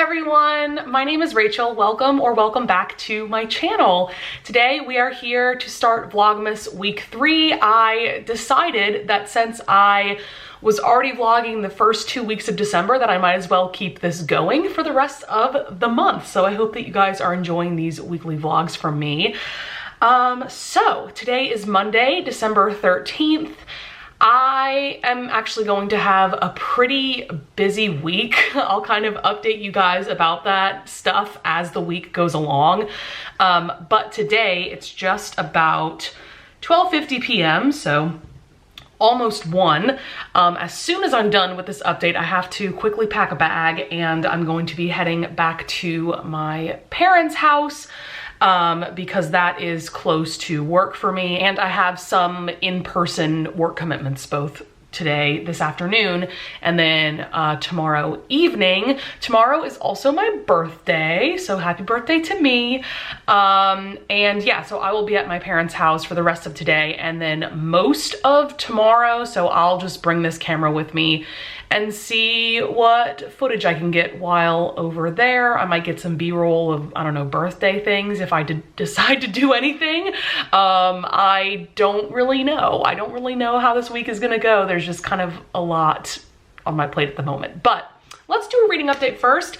everyone, my name is Rachel. Welcome back to my channel. Today we are here to start Vlogmas week 3. I decided that since I was already vlogging the first 2 weeks of December that I might as well keep this going for the rest of the month. So I hope that you guys are enjoying these weekly vlogs from me. So today is Monday, December 13th. I am actually going to have a pretty busy week. I'll kind of update you guys about that stuff as the week goes along. But today it's just about 12:50 p.m. so almost 1. As soon as I'm done with this update, I have to quickly pack a bag and I'm going to be heading back to my parents' house because that is close to work for me, and I have some in-person work commitments both today, this afternoon, and then tomorrow evening. Tomorrow is also my birthday, so happy birthday to me. And yeah, so I will be at my parents' house for the rest of today and then most of tomorrow, so I'll just bring this camera with me and see what footage I can get while over there. I might get some B-roll of, I don't know, birthday things if I decide to do anything. I don't really know. I don't really know how this week is gonna go. There's just kind of a lot on my plate at the moment. But let's do a reading update first.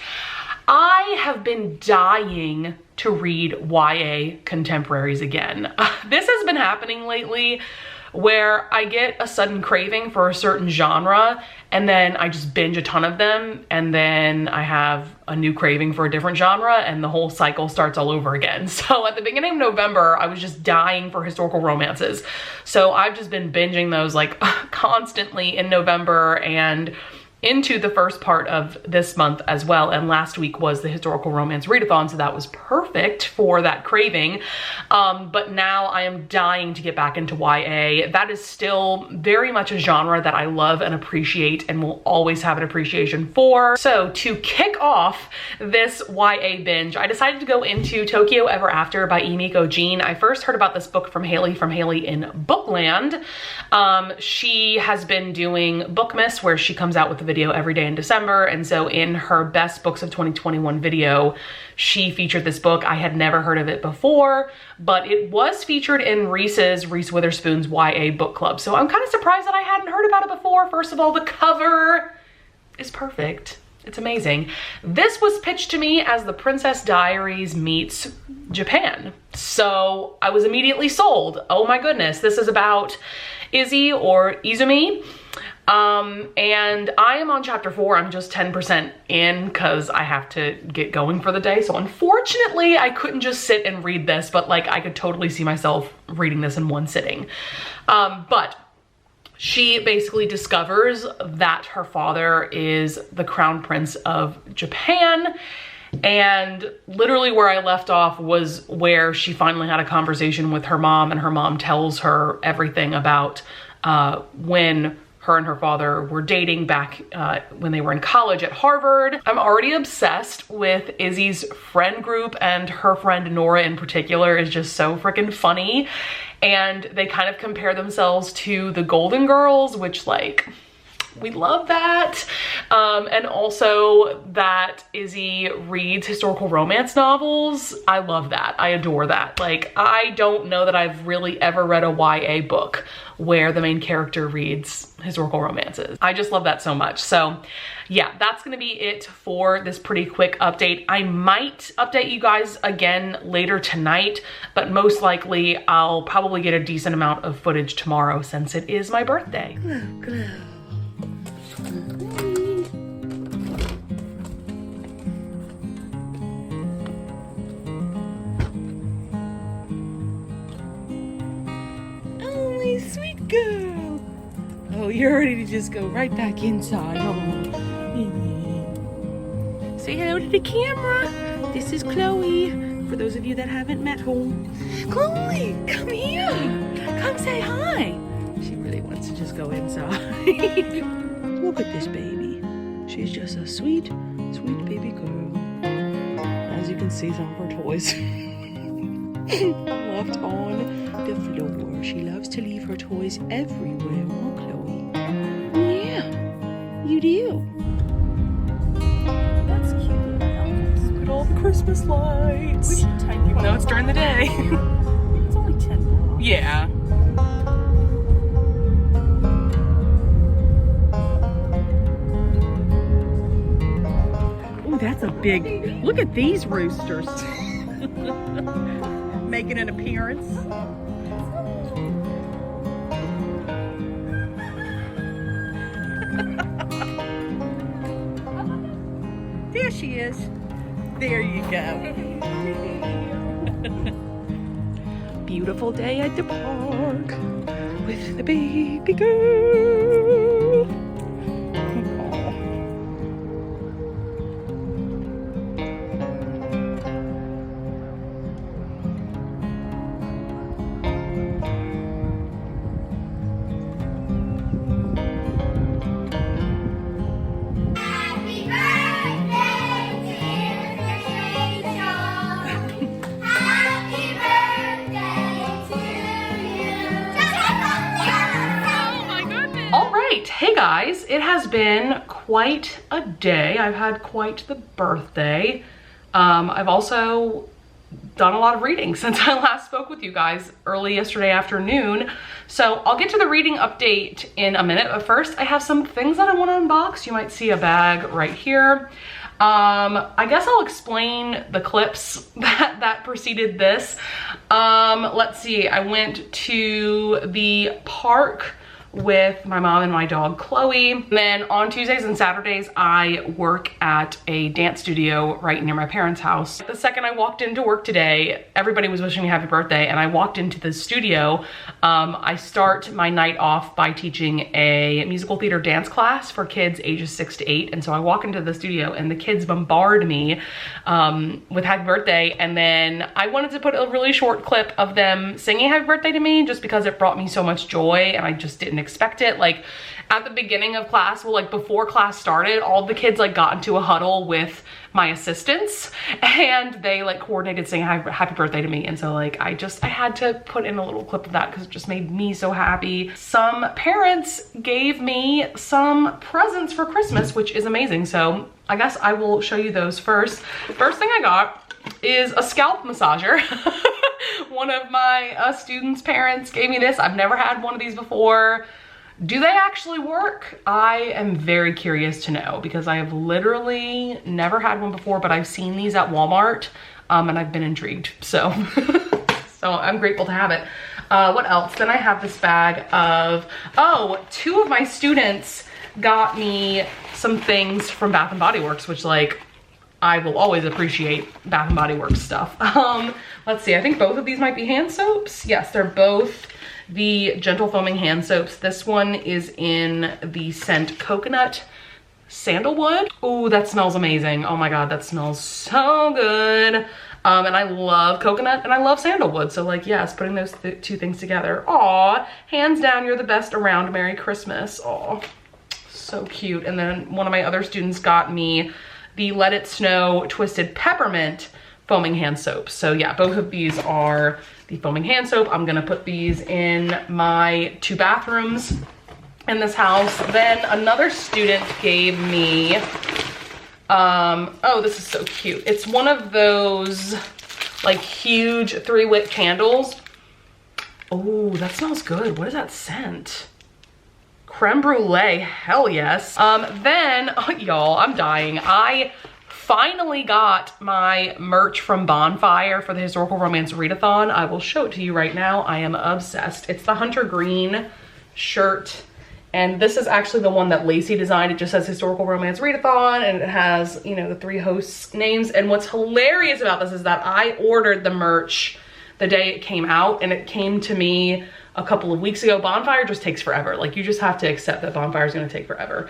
I have been dying to read YA contemporaries again. This has been happening lately where I get a sudden craving for a certain genre and then I just binge a ton of them, and then I have a new craving for a different genre and the whole cycle starts all over again. So at the beginning of November, I was just dying for historical romances. So I've just been binging those like constantly in November and into the first part of this month as well. And last week was the historical romance readathon, so that was perfect for that craving. But now I am dying to get back into YA. That is still very much a genre that I love and appreciate and will always have an appreciation for. So to kick off this YA binge, I decided to go into Tokyo Ever After by Emiko Jean. I first heard about this book from Haley in Bookland. She has been doing Vlogmas, where she comes out with the video every day in December, and so in her best books of 2021 video she featured this book. I had never heard of it before, but it was featured in Reese Witherspoon's YA book club, so I'm kind of surprised that I hadn't heard about it before. First of all, the cover is perfect. It's amazing. This was pitched to me as the Princess Diaries meets Japan, so I was immediately sold. Oh my goodness, this is about Izzy or Izumi. And I am on chapter 4. I'm just 10% in because I have to get going for the day. So unfortunately I couldn't just sit and read this, but like I could totally see myself reading this in one sitting. But she basically discovers that her father is the crown prince of Japan. And literally where I left off was where she finally had a conversation with her mom, and her mom tells her everything about when her and her father were dating back when they were in college at Harvard. I'm already obsessed with Izzy's friend group, and her friend Nora in particular is just so freaking funny. And they kind of compare themselves to the Golden Girls, which like, we love that. And also that Izzy reads historical romance novels. I love that. I adore that. Like, I don't know that I've really ever read a YA book where the main character reads historical romances. I just love that so much. So yeah, that's gonna be it for this pretty quick update. I might update you guys again later tonight, but most likely I'll probably get a decent amount of footage tomorrow since it is my birthday. Hello. Oh, my sweet girl. Oh, you're ready to just go right back inside. Oh. Say hello to the camera. This is Chloe, for those of you that haven't met her. Chloe, come here. Come say hi. She really wants to just go inside. Look at this baby. She's just a sweet, sweet baby girl. As you can see, some of her toys left on the floor. She loves to leave her toys everywhere. Oh, Chloe. Yeah, you do. That's cute. Christmas lights. We should take you. No, it's during the day. It's only 10 blocks. Yeah. Oh, that's a big, look at these roosters. Making an appearance. There she is. There you go. Beautiful day at the park with the baby girl. Aw. Hey guys, it has been quite a day. I've had quite the birthday. I've also done a lot of reading since I last spoke with you guys early yesterday afternoon. So I'll get to the reading update in a minute, but first I have some things that I want to unbox. You might see a bag right here. I guess I'll explain the clips that preceded this. Let's see, I went to the park with my mom and my dog Chloe. Then on Tuesdays and Saturdays I work at a dance studio right near my parents' house. The second I walked into work today, everybody was wishing me happy birthday, and I walked into the studio. I start my night off by teaching a musical theater dance class for kids ages 6 to 8, and so I walk into the studio and the kids bombard me with happy birthday, and then I wanted to put a really short clip of them singing happy birthday to me just because it brought me so much joy and I just didn't expect it. Like at the beginning of class, well, like before class started, all the kids like got into a huddle with my assistants and they like coordinated saying happy birthday to me. And so like I had to put in a little clip of that because it just made me so happy. Some parents gave me some presents for Christmas, which is amazing. So I guess I will show you those first. First thing I got is a scalp massager. One of my students' parents gave me this. I've never had one of these before. Do they actually work? I am very curious to know because I have literally never had one before, but I've seen these at Walmart and I've been intrigued. So, so I'm grateful to have it. What else? Then I have this bag of, oh, 2 of my students got me some things from Bath & Body Works, which like, I will always appreciate Bath & Body Works stuff. Let's see, I think both of these might be hand soaps. Yes, they're both the Gentle Foaming hand soaps. This one is in the scent Coconut Sandalwood. Ooh, that smells amazing. Oh my God, that smells so good. And I love coconut and I love sandalwood. So like, yes, putting those 2 things together. Aw, hands down, you're the best around. Merry Christmas. Aw, so cute. And then one of my other students got me the Let It Snow Twisted Peppermint foaming hand soap. So yeah, both of these are the foaming hand soap. I'm gonna put these in my 2 bathrooms in this house. Then another student gave me, oh, this is so cute. It's one of those like huge 3-wick candles. Oh, that smells good. What is that scent? Creme brulee, hell yes. Then, oh, y'all, I'm dying. I finally got my merch from Bonfire for the Historical Romance Readathon. I will show it to you right now. I am obsessed. It's the Hunter Green shirt. And this is actually the one that Lacey designed. It just says Historical Romance Readathon and it has, you know, the 3 hosts' names. And what's hilarious about this is that I ordered the merch the day it came out and it came to me a couple of weeks ago. Bonfire just takes forever. Like you just have to accept that Bonfire is gonna take forever.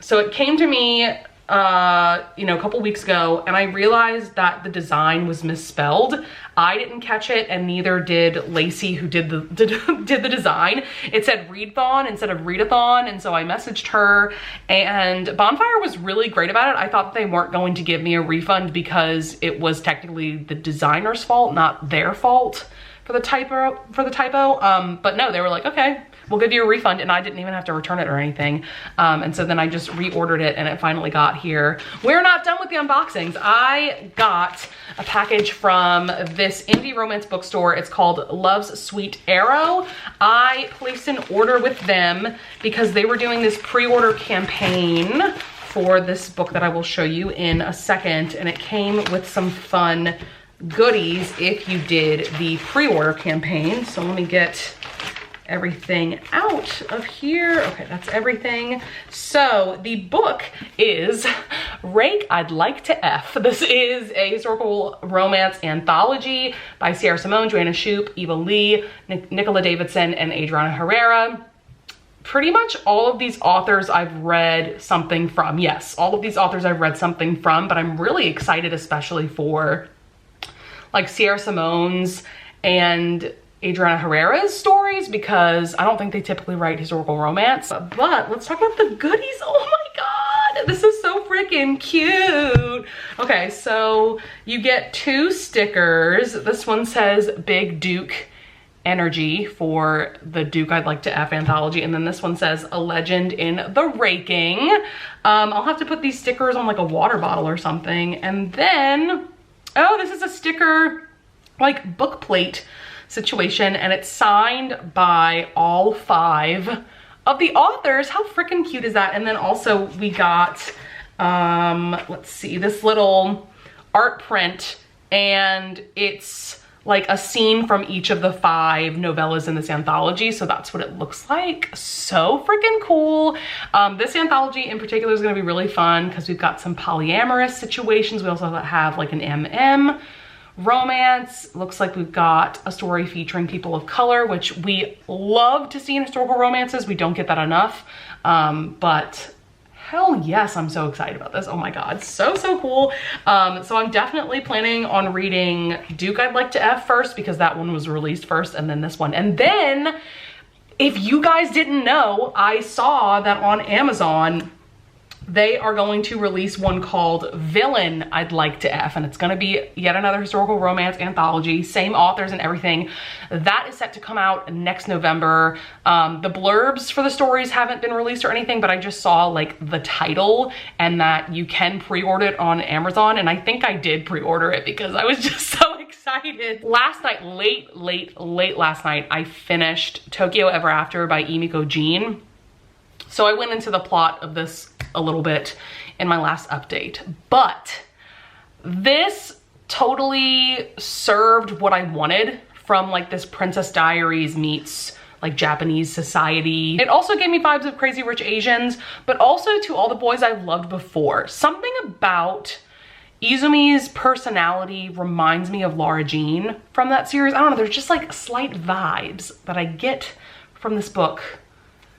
So it came to me, you know, a couple weeks ago and I realized that the design was misspelled. I didn't catch it and neither did Lacey who did the design. It said Readathon instead of Readathon, and so I messaged her and Bonfire was really great about it. I thought they weren't going to give me a refund because it was technically the designer's fault, not their fault for the typo. But no, they were like, okay, we'll give you a refund, and I didn't even have to return it or anything. And so then I just reordered it and it finally got here. We're not done with the unboxings. I got a package from this indie romance bookstore. It's called Love's Sweet Arrow. I placed an order with them because they were doing this pre-order campaign for this book that I will show you in a second, and it came with some fun goodies if you did the pre-order campaign. So let me get everything out of here. Okay, that's everything. So the book is Rake, I'd Like to F. This is a historical romance anthology by Sierra Simone, Joanna Shoup, Eva Lee, Nicola Davidson, and Adriana Herrera. Pretty much all of these authors I've read something from. Yes, all of these authors I've read something from, but I'm really excited especially for like Sierra Simone's and Adriana Herrera's stories, because I don't think they typically write historical romance. But let's talk about the goodies. Oh my God, this is so freaking cute. Okay, so you get 2 stickers. This one says Big Duke Energy for the Duke I'd Like to F anthology, and then this one says A Legend in the Raking. I'll have to put these stickers on like a water bottle or something. And then, oh, this is a sticker like book plate situation, and it's signed by all 5 of the authors. How freaking cute is that? And then also we got let's see, this little art print, and it's like a scene from each of the 5 novellas in this anthology. So that's what it looks like. So freaking cool. This anthology in particular is gonna be really fun because we've got some polyamorous situations. We also have like an MM romance. Looks like we've got a story featuring people of color, which we love to see in historical romances. We don't get that enough, but hell yes, I'm so excited about this. Oh my God, so cool. So I'm definitely planning on reading Duke I'd Like to F first, because that one was released first, and then this one. And then, if you guys didn't know, I saw that on Amazon, they are going to release one called Villain I'd Like to F, and it's gonna be yet another historical romance anthology, same authors and everything. That is set to come out next November. The blurbs for the stories haven't been released or anything, but I just saw like the title and that you can pre-order it on Amazon, and I think I did pre-order it because I was just so excited. Last night, late last night, I finished Tokyo Ever After by Emiko Jean. So I went into the plot of this a little bit in my last update, but this totally served what I wanted from like this Princess Diaries meets like Japanese society. It also gave me vibes of Crazy Rich Asians, but also To All the Boys I've Loved Before. Something about Izumi's personality reminds me of Lara Jean from that series. I don't know, there's just like slight vibes that I get from this book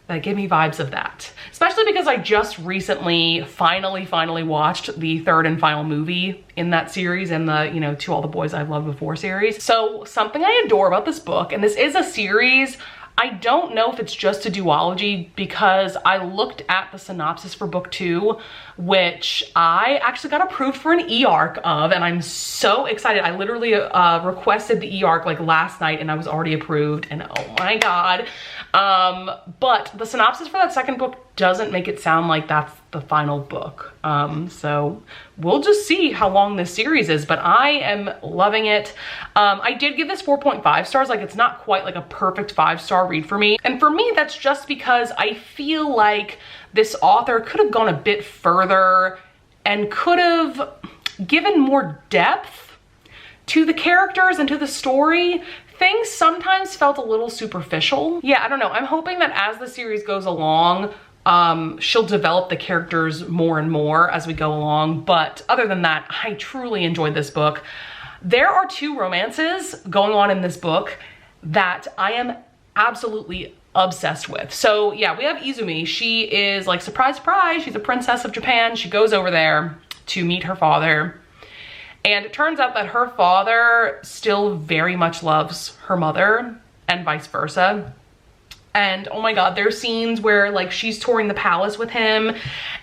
that give me vibes of that. Especially because I just recently finally watched the 3rd and final movie in that series, in the, you know, To All the Boys I've Loved Before series. So something I adore about this book, and this is a series, I don't know if it's just a duology, because I looked at the synopsis for book 2, which I actually got approved for an e-arc of, and I'm so excited. I literally requested the e-arc like last night, and I was already approved, and oh my God. But the synopsis for that second book doesn't make it sound like that's the final book. So we'll just see how long this series is, but I am loving it. I did give this 4.5 stars. Like, it's not quite like a perfect 5-star read for me. And for me, that's just because I feel like this author could have gone a bit further and could have given more depth to the characters and to the story. Things sometimes felt a little superficial. Yeah, I don't know. I'm hoping that as the series goes along, she'll develop the characters more and more as we go along. But other than that, I truly enjoyed this book. There are 2 romances going on in this book that I am absolutely obsessed with. So yeah, we have Izumi. She is like, surprise, surprise, she's a princess of Japan. She goes over there to meet her father. And it turns out that her father still very much loves her mother, and vice versa. And oh my God, there's scenes where like she's touring the palace with him,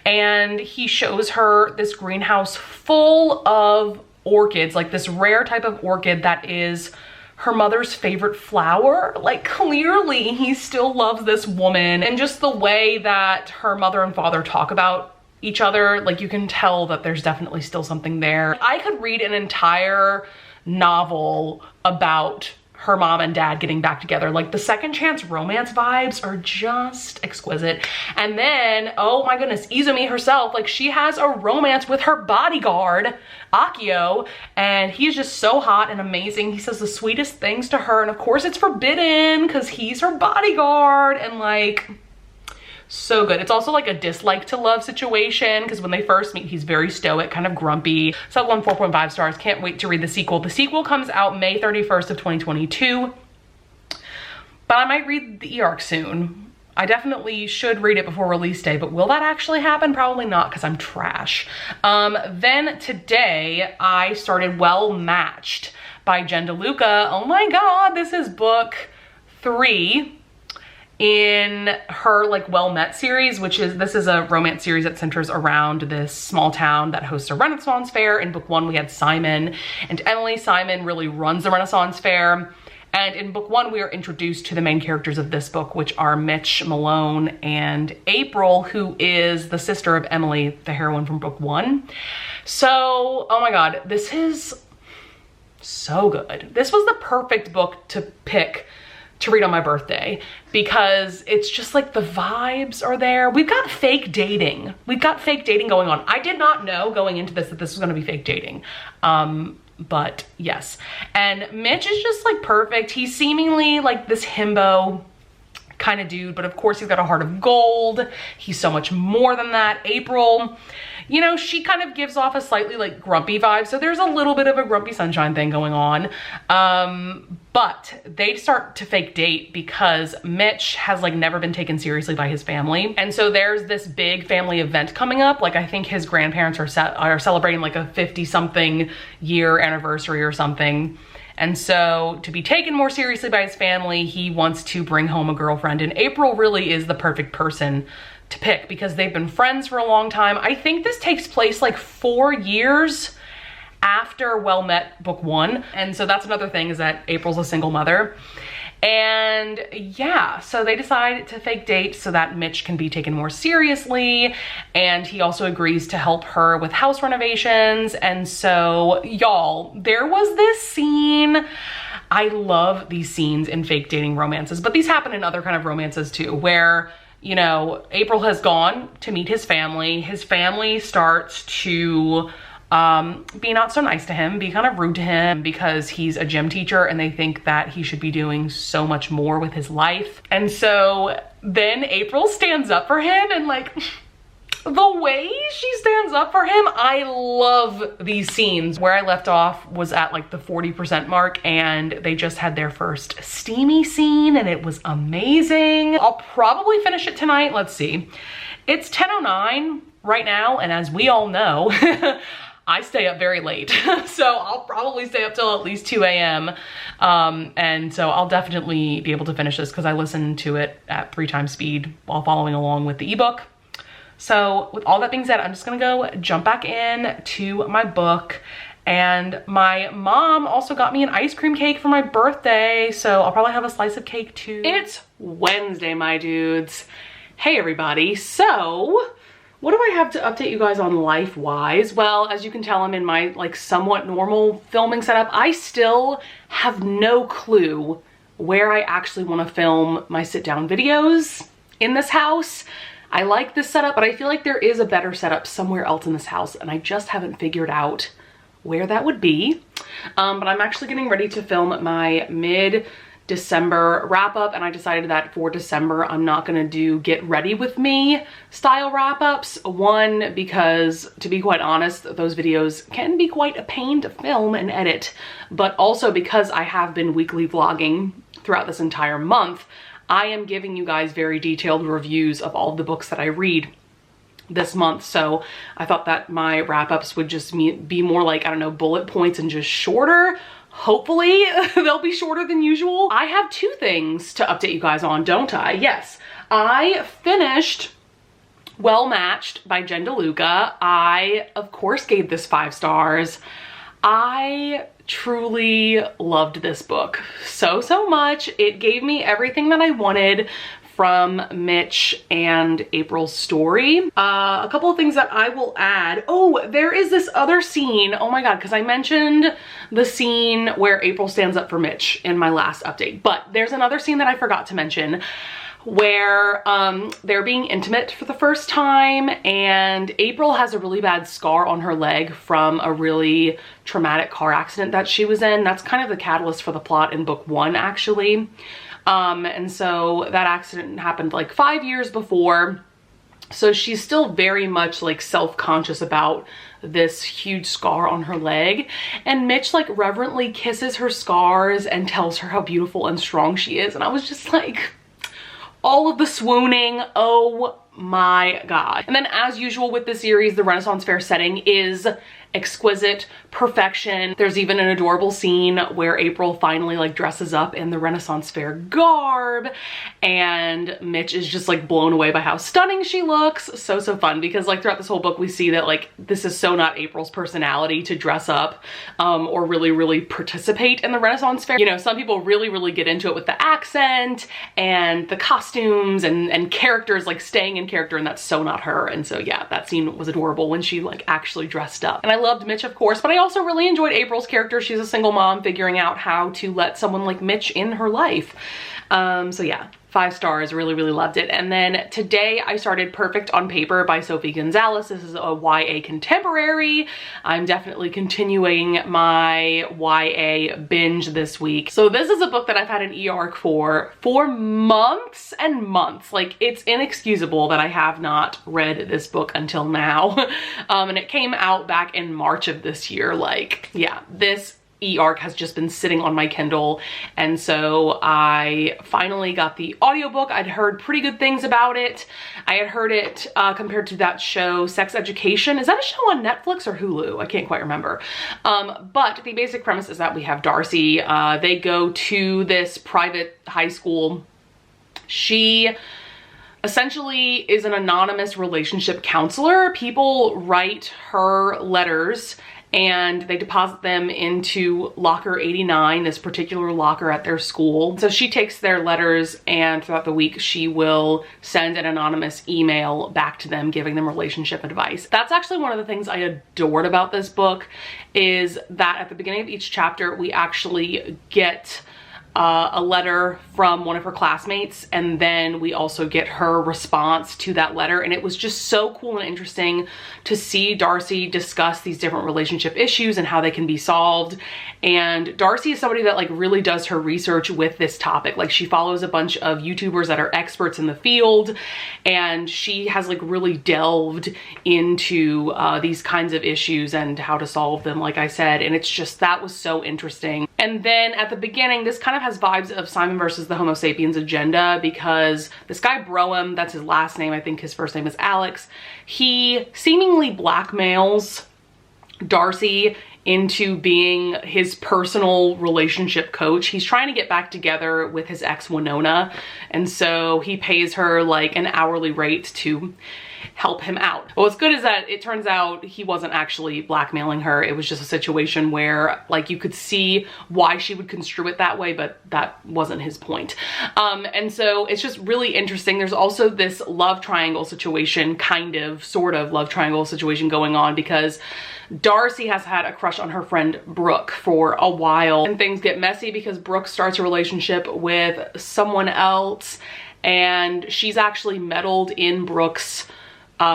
and he shows her this greenhouse full of orchids, like this rare type of orchid that is her mother's favorite flower. Like, clearly he still loves this woman, and just the way that her mother and father talk about each other, like, you can tell that there's definitely still something there. I could read an entire novel about her mom and dad getting back together. Like, the second chance romance vibes are just exquisite. And then, oh my goodness, Izumi herself, like, she has a romance with her bodyguard, Akio, and he's just so hot and amazing. He says the sweetest things to her, and of course it's forbidden because he's her bodyguard, and like, so good. It's also like a dislike to love situation, because when they first meet, he's very stoic, kind of grumpy. So I won 4.5 stars. Can't wait to read the sequel. The sequel comes out May 31st of 2022, but I might read the e-arc soon. I definitely should read it before release day, but will that actually happen? Probably not, because I'm trash. Then today I started Well Matched by Jen DeLuca. Oh my God, this is book 3 in her like Well Met series, this is a romance series that centers around this small town that hosts a Renaissance fair. In book 1 we had Simon and Emily. Simon really runs the Renaissance fair, and in book 1 we are introduced to the main characters of this book, which are Mitch, Malone, and April, who is the sister of Emily, the heroine from book 1. So, oh my God, this is so good. This was the perfect book to pick to read on my birthday, because it's just like the vibes are there. We've got fake dating. We've got fake dating going on. I did not know going into this that this was gonna be fake dating. But yes. And Mitch is just like perfect. He's seemingly like this himbo kind of dude, but of course he's got a heart of gold. He's so much more than that. April, you know, she kind of gives off a slightly like grumpy vibe. So there's a little bit of a grumpy sunshine thing going on. But they start to fake date because Mitch has like never been taken seriously by his family. And so there's this big family event coming up. Like, I think his grandparents are celebrating like a 50-something year anniversary or something. And so to be taken more seriously by his family, he wants to bring home a girlfriend. And April really is the perfect person to pick because they've been friends for a long time. I think this takes place like 4 years after Well Met book 1. And so that's another thing, is that April's a single mother. And yeah, so they decide to fake date so that Mitch can be taken more seriously. And he also agrees to help her with house renovations. And so y'all, there was this scene. I love these scenes in fake dating romances, but these happen in other kind of romances too, where, you know, April has gone to meet his family. His family starts to be not so nice to him, be kind of rude to him because he's a gym teacher and they think that he should be doing so much more with his life. And so then April stands up for him, and like the way she stands up for him, I love these scenes. Where I left off was at like the 40% mark, and they just had their first steamy scene and it was amazing. I'll probably finish it tonight. Let's see. It's 10:09 right now, and as we all know, I stay up very late. So I'll probably stay up till at least 2 a.m. And so I'll definitely be able to finish this because I listened to it at 3 times speed while following along with the ebook. So with all that being said, I'm just gonna go jump back in to my book. And my mom also got me an ice cream cake for my birthday, so I'll probably have a slice of cake too. It's Wednesday, my dudes. Hey everybody. So what do I have to update you guys on life-wise? Well, as you can tell, I'm in my like somewhat normal filming setup. I still have no clue where I actually want to film my sit-down videos in this house. I like this setup, but I feel like there is a better setup somewhere else in this house, and I just haven't figured out where that would be. But I'm actually getting ready to film my mid-December wrap-up, and I decided that for December I'm not gonna do get ready with me style wrap-ups. One, because to be quite honest, those videos can be quite a pain to film and edit, but also because I have been weekly vlogging throughout this entire month, I am giving you guys very detailed reviews of all the books that I read this month. So I thought that my wrap-ups would just be more like, I don't know, bullet points and just shorter. Hopefully they'll be shorter than usual. I have 2 things to update you guys on, don't I? Yes, I finished Well Matched by Jen DeLuca. I, of course, gave this 5 stars. I truly loved this book so much. It gave me everything that I wanted from Mitch and April's story. A couple of things that I will add. Oh, there is this other scene. Oh my God, because I mentioned the scene where April stands up for Mitch in my last update, but there's another scene that I forgot to mention where they're being intimate for the first time, and April has a really bad scar on her leg from a really traumatic car accident that she was in. That's kind of the catalyst for the plot in book 1, actually. And so that accident happened like 5 years before. So she's still very much like self-conscious about this huge scar on her leg. And Mitch like reverently kisses her scars and tells her how beautiful and strong she is. And I was just like, all of the swooning, oh my God. And then as usual with the series, the Renaissance Fair setting is exquisite perfection. There's even an adorable scene where April finally like dresses up in the Renaissance Fair garb, and Mitch is just like blown away by how stunning she looks. So fun, because like throughout this whole book we see that like this is so not April's personality to dress up or really participate in the Renaissance Fair. You know, some people really get into it with the accent and the costumes and characters like staying in character, and that's so not her. And so yeah, that scene was adorable when she like actually dressed up. And I loved Mitch, of course, but I also really enjoyed April's character. She's a single mom figuring out how to let someone like Mitch in her life. So yeah, 5 stars, really loved it. And then today I started Perfect on Paper by Sophie Gonzalez. This is a YA contemporary. I'm definitely continuing my YA binge this week. So this is a book that I've had an e-arc for months and months. Like, it's inexcusable that I have not read this book until now. And it came out back in March of this year. Like, yeah, this e-arc has just been sitting on my Kindle, and so I finally got the audiobook. I'd heard pretty good things about it. I had heard it compared to that show Sex Education. Is that a show on Netflix or Hulu? I can't quite remember. But the basic premise is that we have Darcy. They go to this private high school. She essentially is an anonymous relationship counselor. People write her letters and they deposit them into locker 89, this particular locker at their school. So she takes their letters, and throughout the week she will send an anonymous email back to them giving them relationship advice. That's actually one of the things I adored about this book, is that at the beginning of each chapter we actually get a letter from one of her classmates, and then we also get her response to that letter. And it was just so cool and interesting to see Darcy discuss these different relationship issues and how they can be solved. And Darcy is somebody that like really does her research with this topic. Like, she follows a bunch of YouTubers that are experts in the field, and she has like really delved into these kinds of issues and how to solve them, like I said. And it's just, that was so interesting. And then at the beginning, this kind of has vibes of Simon versus the Homo sapiens agenda, because this guy Broem, that's his last name, I think his first name is Alex, he seemingly blackmails Darcy into being his personal relationship coach. He's trying to get back together with his ex Winona, and so he pays her like an hourly rate to help him out. But what's good is that it turns out he wasn't actually blackmailing her. It was just a situation where like you could see why she would construe it that way, but that wasn't his point. And so it's just really interesting. There's also this love triangle situation, sort of love triangle situation going on, because Darcy has had a crush on her friend Brooke for a while, and things get messy because Brooke starts a relationship with someone else, and she's actually meddled in Brooke's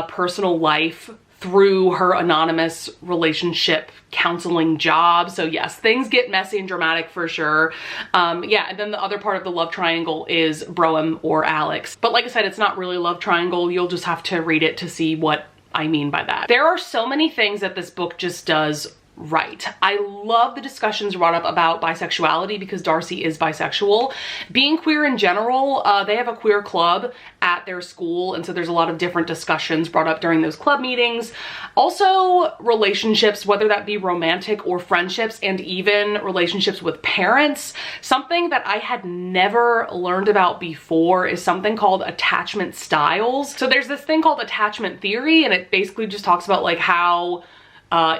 personal life through her anonymous relationship counseling job. So yes, things get messy and dramatic for sure. Yeah, and then the other part of the love triangle is Broem or Alex. But like I said, it's not really a love triangle. You'll just have to read it to see what I mean by that. There are so many things that this book just does right. I love the discussions brought up about bisexuality, because Darcy is bisexual. Being queer in general, they have a queer club at their school, and so there's a lot of different discussions brought up during those club meetings. Also, relationships, whether that be romantic or friendships, and even relationships with parents. Something that I had never learned about before is something called attachment styles. So there's this thing called attachment theory, and it basically just talks about like how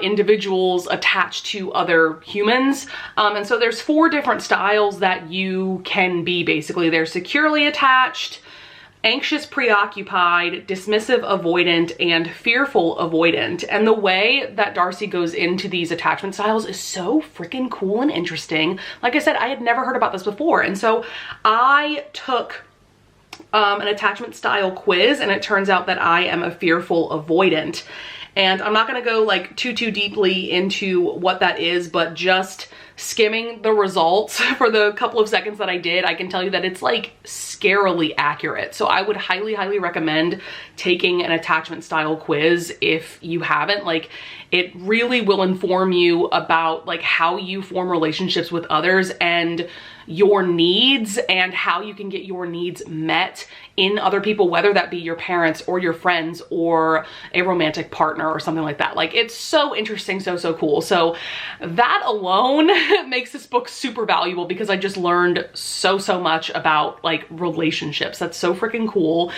individuals attached to other humans. And so there's 4 different styles that you can be basically. There's securely attached, anxious preoccupied, dismissive avoidant, and fearful avoidant. And the way that Darcy goes into these attachment styles is so freaking cool and interesting. Like I said, I had never heard about this before. And so I took an attachment style quiz, and it turns out that I am a fearful avoidant. And I'm not gonna go like too deeply into what that is, but just skimming the results for the couple of seconds that I did, I can tell you that it's like scarily accurate. So I would highly recommend taking an attachment style quiz if you haven't. Like, it really will inform you about like how you form relationships with others and your needs, and how you can get your needs met in other people, whether that be your parents or your friends or a romantic partner or something like that. Like, it's so interesting, so cool. So that alone makes this book super valuable, because I just learned so much about like relationships. That's so freaking cool.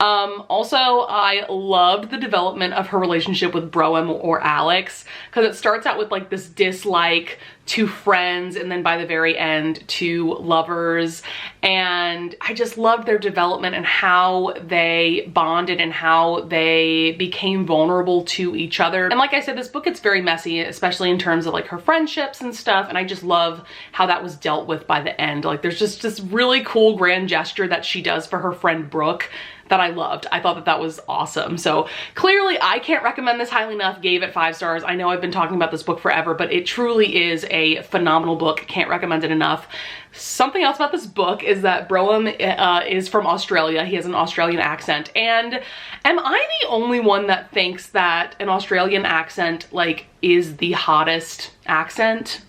Also, I loved the development of her relationship with Broem or Alex, because it starts out with like this dislike to friends, and then by the very end to lovers. And I just loved their development and how they bonded and how they became vulnerable to each other. And like I said, this book gets very messy, especially in terms of like her friendships and stuff. And I just love how that was dealt with by the end. Like, there's just this really cool grand gesture that she does for her friend Brooke that I loved. I thought that that was awesome. So clearly I can't recommend this highly enough. Gave it 5 stars. I know I've been talking about this book forever, but it truly is a phenomenal book. Can't recommend it enough. Something else about this book is that Broem is from Australia. He has an Australian accent. And am I the only one that thinks that an Australian accent like is the hottest accent?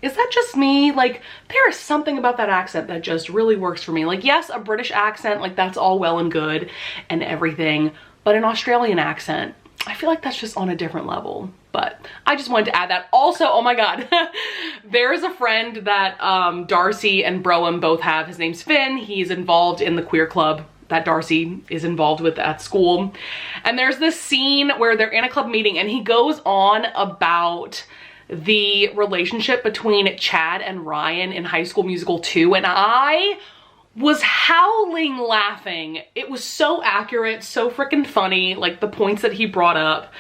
Is that just me? Like, there is something about that accent that just really works for me. Like, yes, a British accent, like that's all well and good and everything, but an Australian accent, I feel like that's just on a different level. But I just wanted to add that. Also, oh my God, there is a friend that Darcy and Broem both have. His name's Finn. He's involved in the queer club that Darcy is involved with at school. And there's this scene where they're in a club meeting, and he goes on about the relationship between Chad and Ryan in High School Musical 2, and I was howling laughing. It was so accurate, so freaking funny, like the points that he brought up,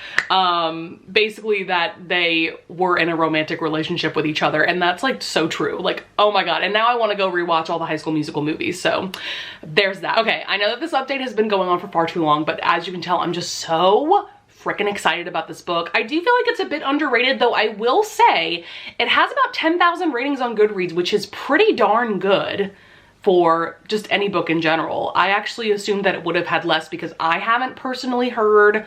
basically that they were in a romantic relationship with each other, and that's like so true. Like, oh my God. And now I want to go rewatch all the High School Musical movies, so there's that. Okay, I know that this update has been going on for far too long, but as you can tell, I'm just so freaking excited about this book. I do feel like it's a bit underrated, though I will say it has about 10,000 ratings on Goodreads, which is pretty darn good for just any book in general. I actually assumed that it would have had less, because I haven't personally heard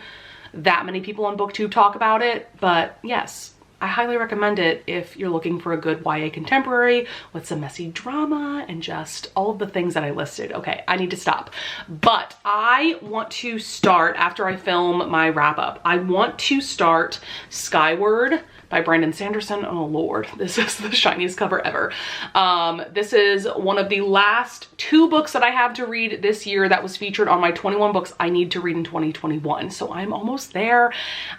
that many people on BookTube talk about it, but yes, I highly recommend it if you're looking for a good YA contemporary with some messy drama and just all of the things that I listed. Okay, I need to stop. But I want to start, after I film my wrap up, I want to start Skyward by Brandon Sanderson. Oh Lord, this is the shiniest cover ever. This is one of the last 2 books that I have to read this year that was featured on my 21 books I need to read in 2021. So I'm almost there.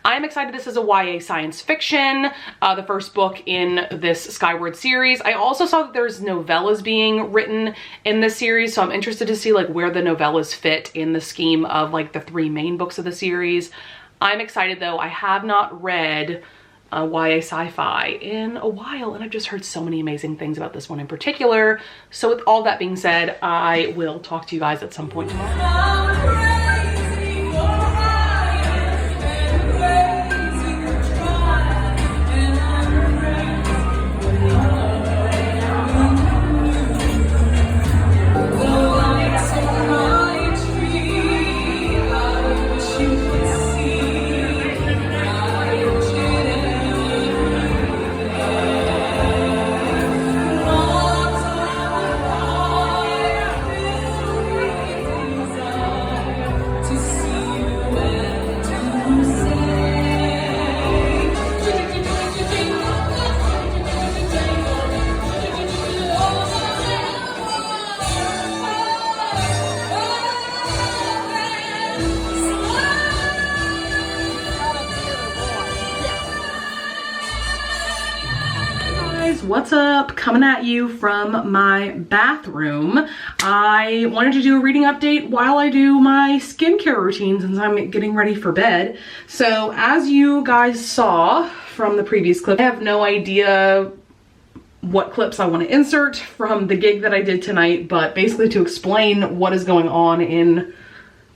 I'm excited. This is a YA science fiction, the first book in this Skyward series. I also saw that there's novellas being written in this series, so I'm interested to see like where the novellas fit in the scheme of like the 3 main books of the series. I'm excited though. I have not read YA sci-fi in a while, and I've just heard so many amazing things about this one in particular. So with all that being said, I will talk to you guys at some point tomorrow. guys, what's up? Coming at you from my bathroom. I wanted to do a reading update while I do my skincare routine since I'm getting ready for bed. So as you guys saw from the previous clip, I have no idea what clips I want to insert from the gig that I did tonight, but basically to explain what is going on in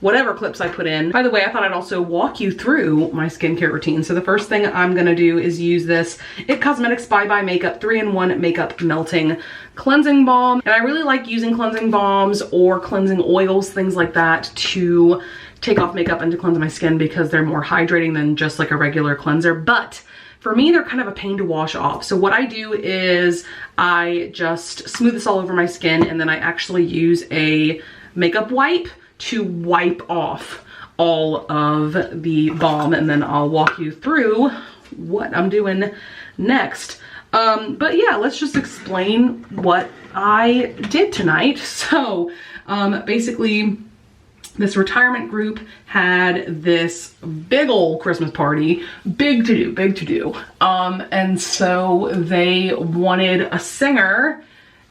whatever clips I put in. By the way, I thought I'd also walk you through my skincare routine. So the first thing I'm gonna do is use this IT Cosmetics Bye Bye Makeup 3-in-1 Makeup Melting Cleansing Balm. And I really like using cleansing balms or cleansing oils, things like that, to take off makeup and to cleanse my skin because they're more hydrating than just like a regular cleanser. But for me, they're kind of a pain to wash off. So what I do is I just smooth this all over my skin, and then I actually use a makeup wipe to wipe off all of the balm, and then I'll walk you through what I'm doing next. But yeah, let's just explain what I did tonight. So basically, this retirement group had this big old Christmas party, big to do. And so they wanted a singer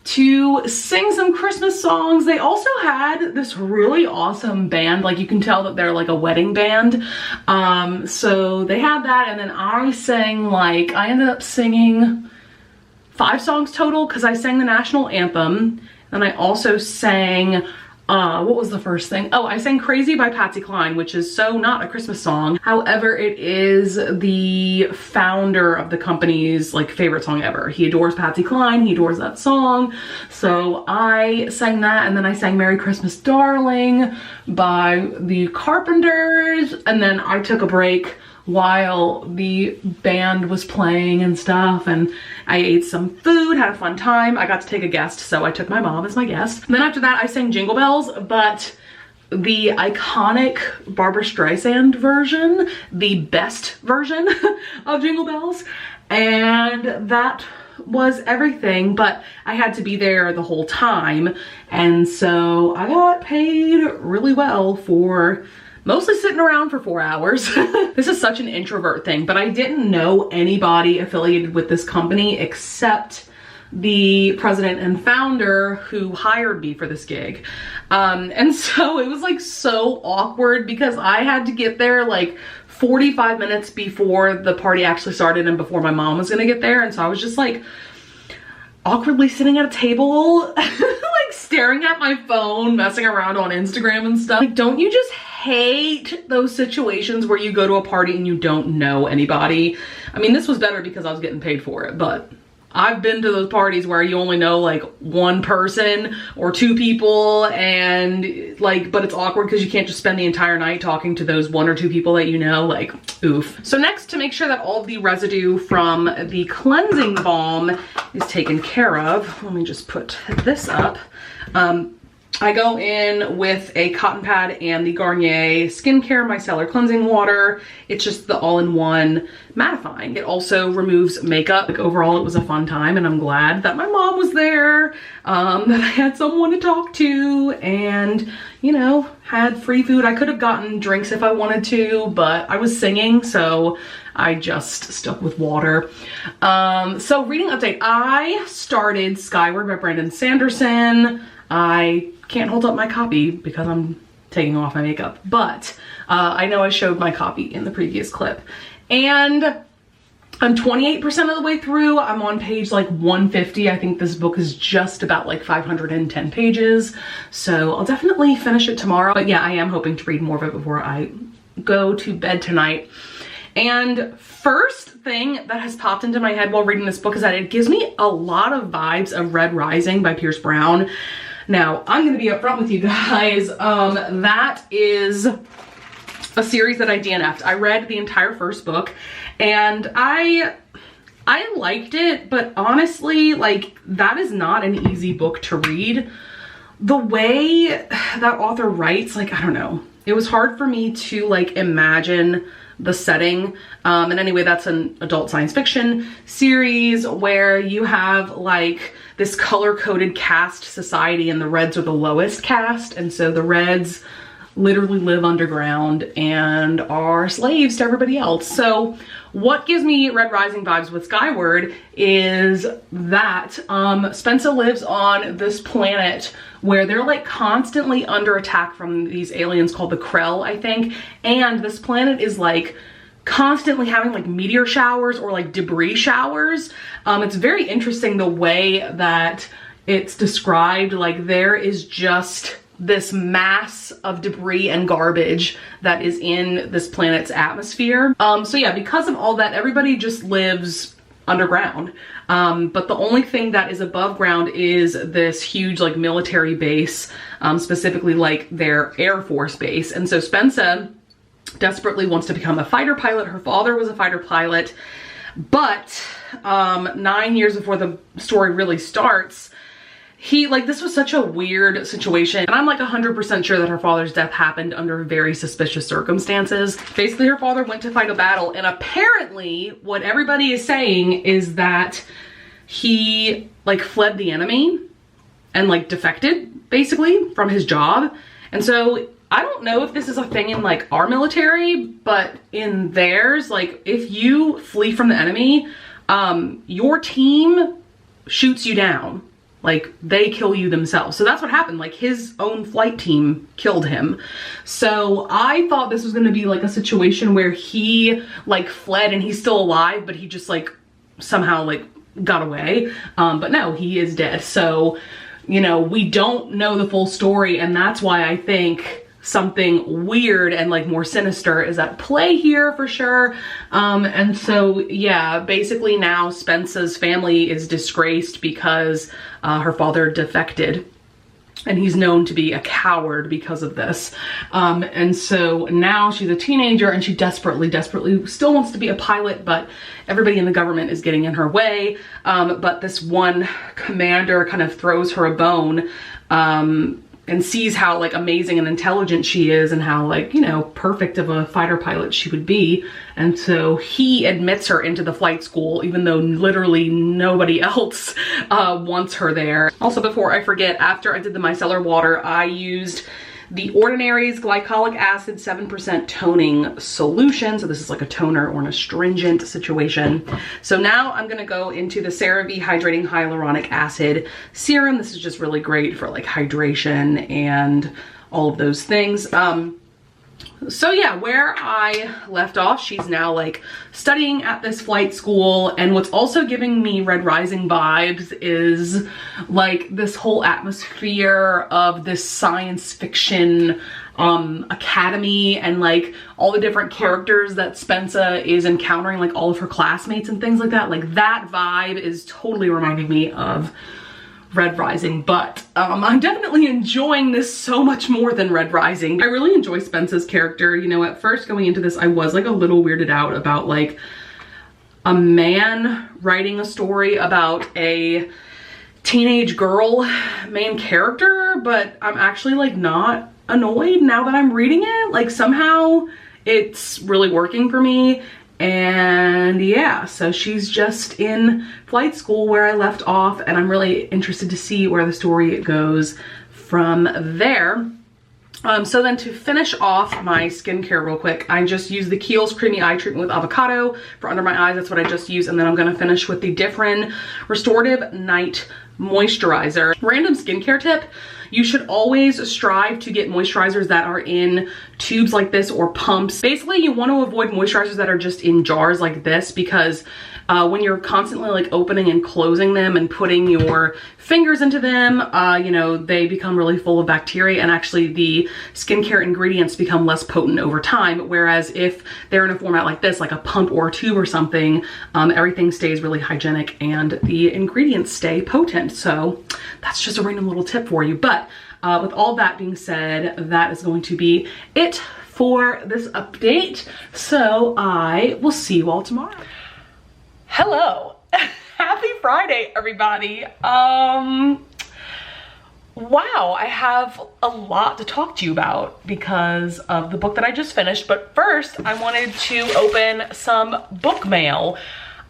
to sing some Christmas songs. They also had this really awesome band, like you can tell that they're like a wedding band. So they had that, and then I sang I ended up singing 5 songs total because I sang the national anthem, and I also sang what was the first thing? Oh, I sang Crazy by Patsy Cline, which is so not a Christmas song. However, it is the founder of the company's favorite song ever. He adores Patsy Cline, he adores that song. So I sang that, and then I sang Merry Christmas Darling by the Carpenters, and then I took a break while the band was playing and stuff, and I ate some food, had a fun time. I got to take a guest, so I took my mom as my guest. And then after that, I sang Jingle Bells, but the iconic Barbara Streisand version, the best version of Jingle Bells, and that was everything. But I had to be there the whole time, and so I got paid really well for mostly sitting around for 4 hours. This is such an introvert thing, but I didn't know anybody affiliated with this company except the president and founder who hired me for this gig. And so it was so awkward because I had to get there 45 minutes before the party actually started and before my mom was gonna get there. And so I was just awkwardly sitting at a table, staring at my phone, messing around on Instagram and stuff. Don't you just hate those situations where you go to a party and you don't know anybody? I mean, this was better because I was getting paid for it, but I've been to those parties where you only know one person or 2 people, and but it's awkward because you can't just spend the entire night talking to those 1 or 2 people that you know, oof. So next, to make sure that all of the residue from the cleansing balm is taken care of, let me just put this up. I go in with a cotton pad and the Garnier Skincare Micellar Cleansing Water. It's just the all-in-one mattifying. It also removes makeup. Overall, it was a fun time, and I'm glad that my mom was there, that I had someone to talk to, and, had free food. I could have gotten drinks if I wanted to, but I was singing, so I just stuck with water. So reading update, I started Skyward by Brandon Sanderson. I can't hold up my copy because I'm taking off my makeup, but I know I showed my copy in the previous clip, and I'm 28% of the way through. I'm on page 150. I think this book is just about 510 pages, so I'll definitely finish it tomorrow. But yeah, I am hoping to read more of it before I go to bed tonight. And first thing that has popped into my head while reading this book is that it gives me a lot of vibes of Red Rising by Pierce Brown. Now, I'm gonna be upfront with you guys. That is a series that I DNF'd. I read the entire first book, and I liked it, but honestly, that is not an easy book to read. The way that author writes, I don't know. It was hard for me to imagine the setting. And anyway, that's an adult science fiction series where you have this color-coded caste society, and the Reds are the lowest caste, and so the Reds literally live underground and are slaves to everybody else. So what gives me Red Rising vibes with Skyward is that Spensa lives on this planet where they're like constantly under attack from these aliens called the Krell, I think. And this planet is like constantly having like meteor showers or like debris showers. It's very interesting the way that it's described. Like there is just this mass of debris and garbage that is in this planet's atmosphere. So yeah, because of all that, everybody just lives underground. But the only thing that is above ground is this huge like military base, specifically like their Air Force base. And so Spensa desperately wants to become a fighter pilot. Her father was a fighter pilot, but 9 years before the story really starts, this was such a weird situation. And I'm like 100% sure that her father's death happened under very suspicious circumstances. Basically, her father went to fight a battle, and apparently what everybody is saying is that he like fled the enemy and like defected basically from his job. And so I don't know if this is a thing in like our military, but in theirs, like if you flee from the enemy, your team shoots you down. Like they kill you themselves. So that's what happened. Like his own flight team killed him. So I thought this was going to be like a situation where he like fled and he's still alive, but he just like somehow like got away. But no, he is dead. So, you know, we don't know the full story, and that's why I think something weird and like more sinister is at play here for sure. And so yeah, basically now Spensa's family is disgraced because her father defected, and he's known to be a coward because of this. And so now she's a teenager and she desperately still wants to be a pilot, but everybody in the government is getting in her way. But this one commander kind of throws her a bone, and sees how like amazing and intelligent she is and how like, you know, perfect of a fighter pilot she would be. And so he admits her into the flight school, even though literally nobody else wants her there. Also, before I forget, after I did the micellar water, I used the Ordinary's glycolic acid 7% toning solution. So this is like a toner or an astringent situation. So now I'm gonna go into the CeraVe Hydrating Hyaluronic Acid Serum. This is just really great for like hydration and all of those things. So yeah, where I left off, she's now like studying at this flight school. And what's also giving me Red Rising vibes is like this whole atmosphere of this science fiction academy, and like all the different characters that Spensa is encountering, like all of her classmates and things like that. Like that vibe is totally reminding me of Red Rising, but I'm definitely enjoying this so much more than Red Rising. I really enjoy Spensa's character. You know, at first going into this, I was like a little weirded out about like a man writing a story about a teenage girl main character, but I'm actually like not annoyed now that I'm reading it. Like somehow it's really working for me. And yeah, so she's just in flight school where I left off, and I'm really interested to see where the story goes from there. So then to finish off my skincare real quick, I just used the Kiehl's Creamy Eye Treatment with Avocado for under my eyes. That's what I just used. And then I'm gonna finish with the Differin Restorative Night Moisturizer. Random skincare tip: you should always strive to get moisturizers that are in tubes like this or pumps. Basically, you want to avoid moisturizers that are just in jars like this, because when you're constantly like opening and closing them and putting your fingers into them, you know, they become really full of bacteria, and actually the skincare ingredients become less potent over time. Whereas if they're in a format like this, like a pump or a tube or something, everything stays really hygienic and the ingredients stay potent. So that's just a random little tip for you. But with all that being said, that is going to be it for this update. So I will see you all tomorrow. Hello. Happy Friday, everybody. Wow, I have a lot to talk to you about because of the book that I just finished. But first, I wanted to open some book mail.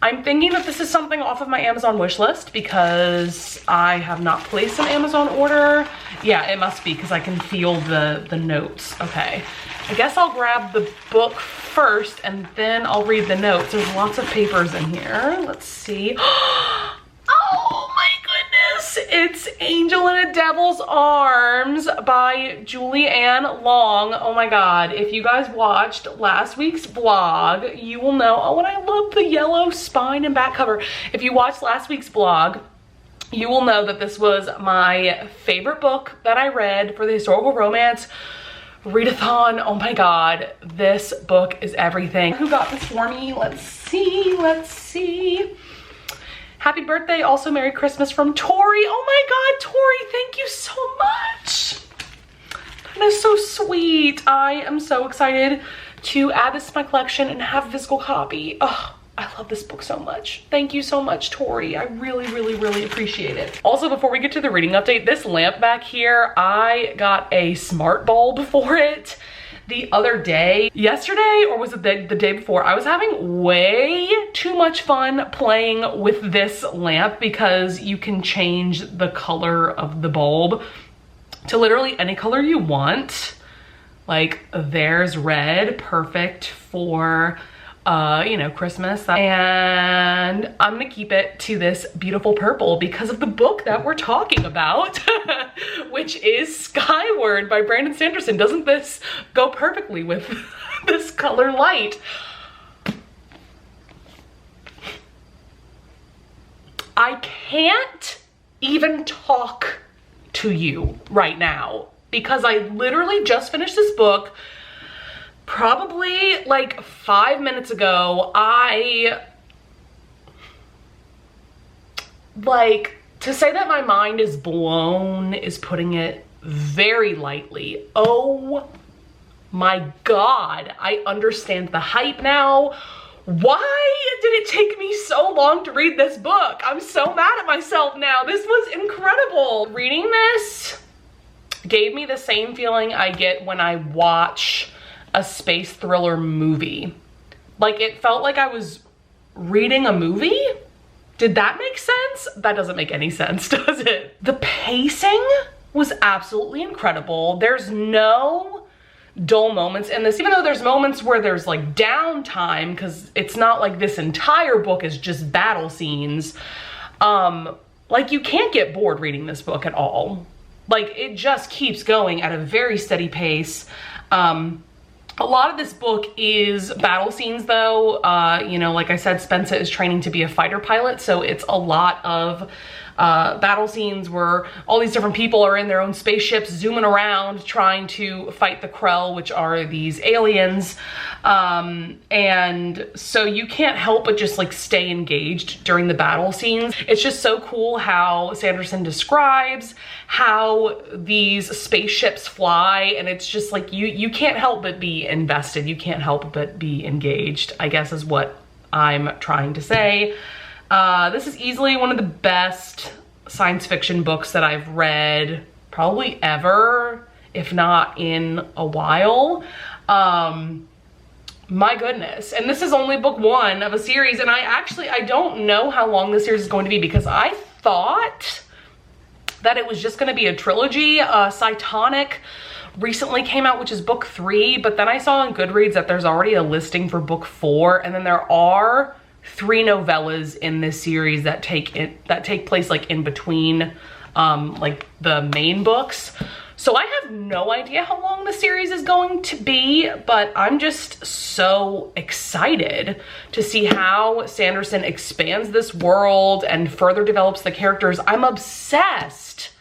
I'm thinking that this is something off of my Amazon wish list because I have not placed an Amazon order. Yeah, it must be because I can feel the notes. Okay, I guess I'll grab the book first and then I'll read the notes. There's lots of papers in here. Let's see. Oh my goodness, it's Angel in a Devil's Arms by Julie Ann Long. Oh my God, if you guys watched last week's vlog, you will know, oh, and I love the yellow spine and back cover. If you watched last week's vlog, you will know that this was my favorite book that I read for the historical romance readathon. Oh my God, this book is everything. Who got this for me? Let's see. Happy birthday, also Merry Christmas from Tori. Oh my God, Tori, thank you so much. That is so sweet. I am so excited to add this to my collection and have a physical copy. Oh, I love this book so much. Thank you so much, Tori. I really appreciate it. Also, before we get to the reading update, this lamp back here, I got a smart bulb for it the other day. Yesterday, or was it the day before, I was having way too much fun playing with this lamp because you can change the color of the bulb to literally any color you want. Like, there's red, perfect for you know, Christmas. And I'm gonna keep it to this beautiful purple because of the book that we're talking about, which is Skyward by Brandon Sanderson. Doesn't this go perfectly with this color light? I can't even talk to you right now because I literally just finished this book. Probably like 5 minutes ago. To say that my mind is blown is putting it very lightly. Oh my God, I understand the hype now. Why did it take me so long to read this book? I'm so mad at myself now. This was incredible. Reading this gave me the same feeling I get when I watch a space thriller movie. Like, it felt like I was reading a movie. Did that make sense? That doesn't make any sense, does it? The pacing was absolutely incredible. There's no dull moments in this, even though there's moments where there's like downtime because it's not like this entire book is just battle scenes. Like, you can't get bored reading this book at all. Like, it just keeps going at a very steady pace. A lot of this book is battle scenes though. You know, like I said, Spensa is training to be a fighter pilot, so it's a lot of battle scenes where all these different people are in their own spaceships zooming around trying to fight the Krell, which are these aliens. And so you can't help but just like stay engaged during the battle scenes. It's just so cool how Sanderson describes how these spaceships fly, and it's just like you can't help but be invested. You can't help but be engaged, I guess is what I'm trying to say. This is easily one of the best science fiction books that I've read probably ever, if not in a while. My goodness. And this is only book one of a series, and I don't know how long this series is going to be because I thought that it was just going to be a trilogy. Cytonic recently came out, which is book 3, but then I saw on Goodreads that there's already a listing for book 4, and then there are 3 novellas in this series that take place like in between like the main books. So I have no idea how long the series is going to be, but I'm just so excited to see how Sanderson expands this world and further develops the characters. I'm obsessed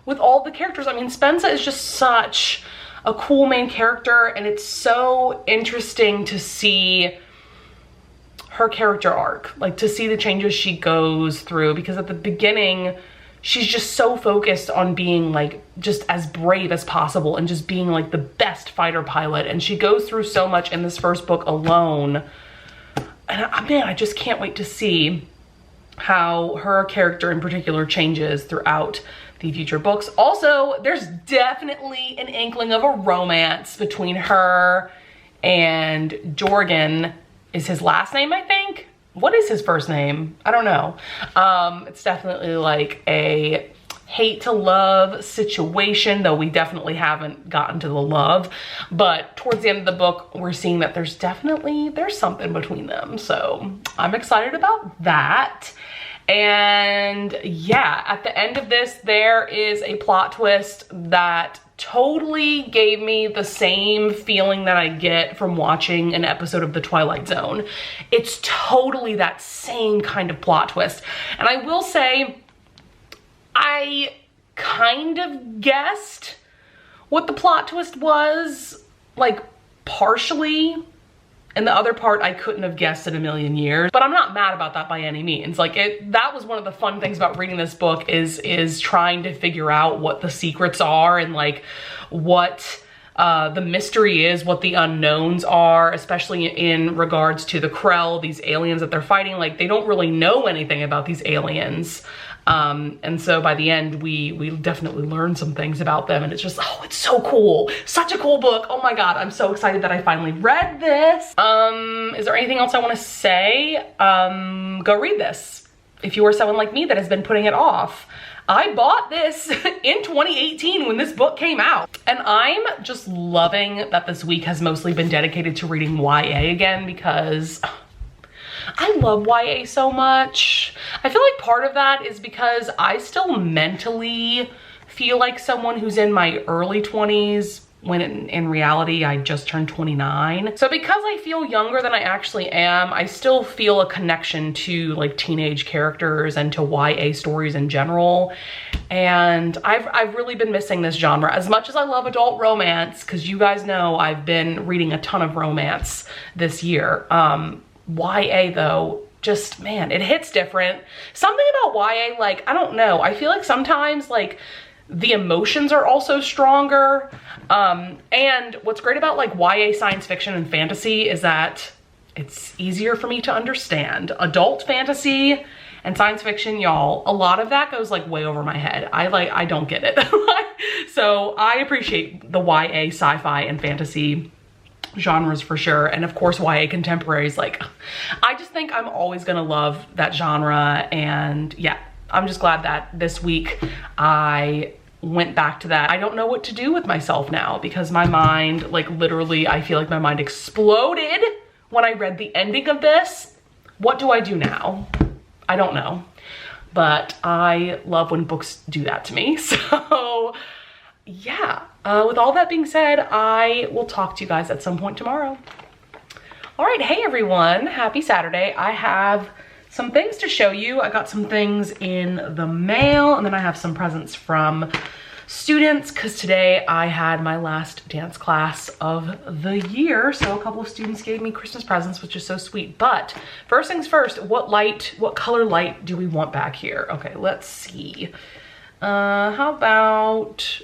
with all the characters. I mean, Spensa is just such a cool main character, and it's so interesting to see her character arc, like to see the changes she goes through, because at the beginning she's just so focused on being like just as brave as possible and just being like the best fighter pilot, and she goes through so much in this first book alone. And man, I just can't wait to see how her character in particular changes throughout the future books. Also, there's definitely an inkling of a romance between her and Jorgen is his last name, I think. what is his first name? I don't know. It's definitely like a hate to love situation, though we definitely haven't gotten to the love. But towards the end of the book, we're seeing that there's something between them. So I'm excited about that. And yeah, at the end of this, there is a plot twist that totally gave me the same feeling that I get from watching an episode of The Twilight Zone. It's totally that same kind of plot twist. And I will say, I kind of guessed what the plot twist was, like partially, and the other part I couldn't have guessed in a million years. But I'm not mad about that by any means. Like that was one of the fun things about reading this book is trying to figure out what the secrets are and like what the mystery is, what the unknowns are, especially in regards to the Krell, these aliens that they're fighting. Like they don't really know anything about these aliens. And so by the end, we definitely learn some things about them, and it's just, oh, it's so cool. Such a cool book. Oh my God, I'm so excited that I finally read this. Is there anything else I want to say? Go read this. If you are someone like me that has been putting it off. I bought this in 2018 when this book came out. And I'm just loving that this week has mostly been dedicated to reading YA again, because I love YA so much. I feel like part of that is because I still mentally feel like someone who's in my early 20s when in reality I just turned 29. So because I feel younger than I actually am, I still feel a connection to like teenage characters and to YA stories in general. And I've really been missing this genre. As much as I love adult romance, because you guys know I've been reading a ton of romance this year. YA though, just, man, it hits different. Something about YA, like, I don't know. I feel like sometimes like the emotions are also stronger. And what's great about like YA science fiction and fantasy is that it's easier for me to understand. Adult fantasy and science fiction, y'all, a lot of that goes like way over my head. I don't get it. So I appreciate the YA sci-fi and fantasy genres for sure. And of course YA contemporaries, like I just think I'm always gonna love that genre. And yeah, I'm just glad that this week I went back to that. I don't know what to do with myself now, because my mind, like literally, I feel like my mind exploded when I read the ending of this. What do I do now? I don't know, but I love when books do that to me. So yeah, with all that being said, I will talk to you guys at some point tomorrow. All right, hey everyone, happy Saturday. I have some things to show you. I got some things in the mail, and then I have some presents from students, because today I had my last dance class of the year. So a couple of students gave me Christmas presents, which is so sweet. But first things first, what color light do we want back here? Okay, let's see. How about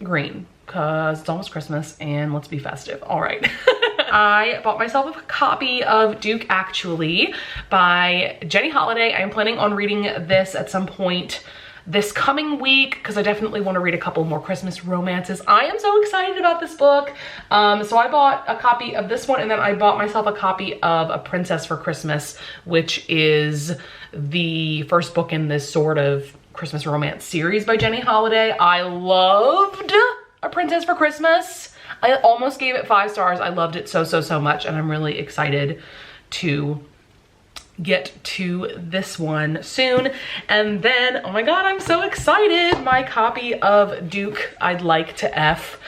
green, because it's almost Christmas and let's be festive. All right. I bought myself a copy of Duke Actually by Jenny Holiday. I am planning on reading this at some point this coming week, because I definitely want to read a couple more Christmas romances. I am so excited about this book. So I bought a copy of this one, and then I bought myself a copy of A Princess for Christmas, which is the first book in this sort of Christmas romance series by Jenny Holiday. I loved A Princess for Christmas. I almost gave it 5 stars. I loved it so much, and I'm really excited to get to this one soon. And then, oh my God, I'm so excited. My copy of Duke I'd Like to F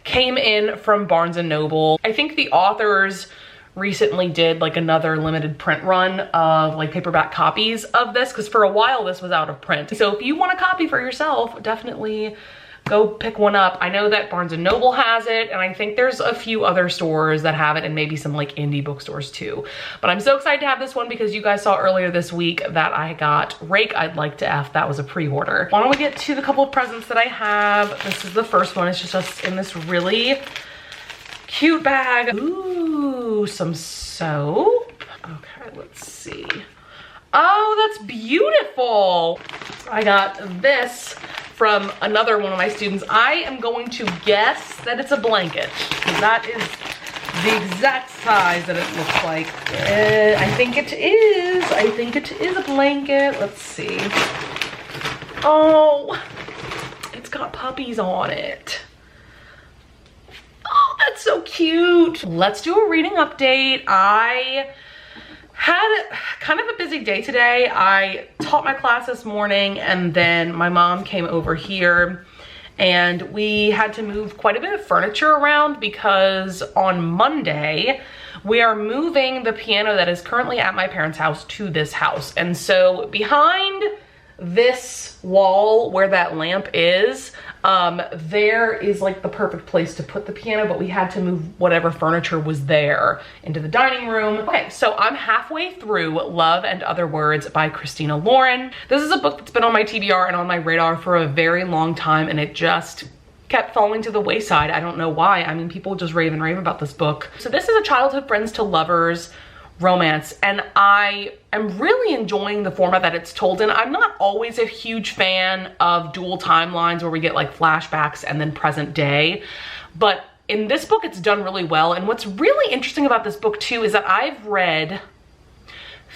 came in from Barnes & Noble. I think the authors recently did like another limited print run of like paperback copies of this, because for a while this was out of print. So if you want a copy for yourself, definitely go pick one up. I know that Barnes & Noble has it, and I think there's a few other stores that have it, and maybe some like indie bookstores too. But I'm so excited to have this one, because you guys saw earlier this week that I got Rake I'd Like to F. That was a pre-order. Why don't we get to the couple of presents that I have? This is the first one. It's just in this really cute bag. Ooh, some soap. Okay, let's see. Oh, that's beautiful. I got this from another one of my students. I am going to guess that it's a blanket, because that is the exact size that it looks like. I think it is. I think it is a blanket. Let's see. Oh, it's got puppies on it. Oh, that's so cute. Let's do a reading update. I had kind of a busy day today. I taught my class this morning, and then my mom came over here and we had to move quite a bit of furniture around because on Monday we are moving the piano that is currently at my parents' house to this house. And so behind this wall where that lamp is, there is like the perfect place to put the piano, but we had to move whatever furniture was there into the dining room. Okay, so I'm halfway through Love and Other Words by Christina Lauren. This is a book that's been on my TBR and on my radar for a very long time, and it just kept falling to the wayside. I don't know why. I mean, people just rave and rave about this book. So this is a childhood friends to lovers romance, and I am really enjoying the format that it's told in. I'm not always a huge fan of dual timelines where we get like flashbacks and then present day, but in this book it's done really well. And what's really interesting about this book too is that I've read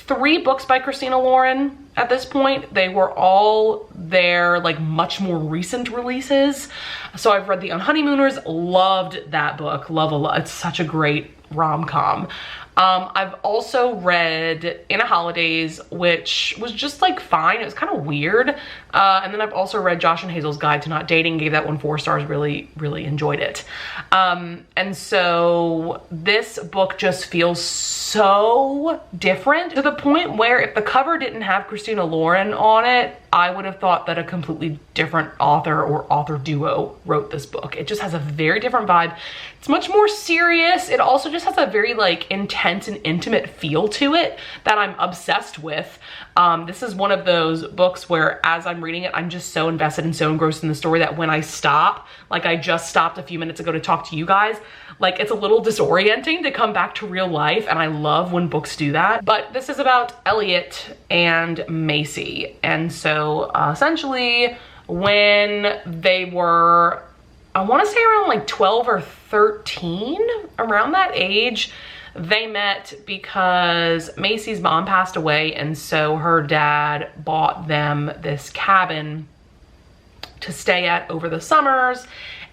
3 books by Christina Lauren at this point. They were all their like much more recent releases. So I've read The Unhoneymooners, loved that book, love a lot. It's such a great rom-com. I've also read In a Holidays, which was just like fine. It was kind of weird. And then I've also read Josh and Hazel's Guide to Not Dating, gave that one 4 stars, really enjoyed it. And so this book just feels so different, to the point where if the cover didn't have Christina Lauren on it, I would have thought that a completely different author or author duo wrote this book. It just has a very different vibe. It's much more serious. It also just has a very like intense and intimate feel to it that I'm obsessed with. This is one of those books where as I'm reading it, I'm just so invested and so engrossed in the story that when I stop, like I just stopped a few minutes ago to talk to you guys, like it's a little disorienting to come back to real life, and I love when books do that. But this is about Elliot and Macy. And so essentially when they were, I want to say around like 12 or 13, around that age, they met because Macy's mom passed away, and so her dad bought them this cabin to stay at over the summers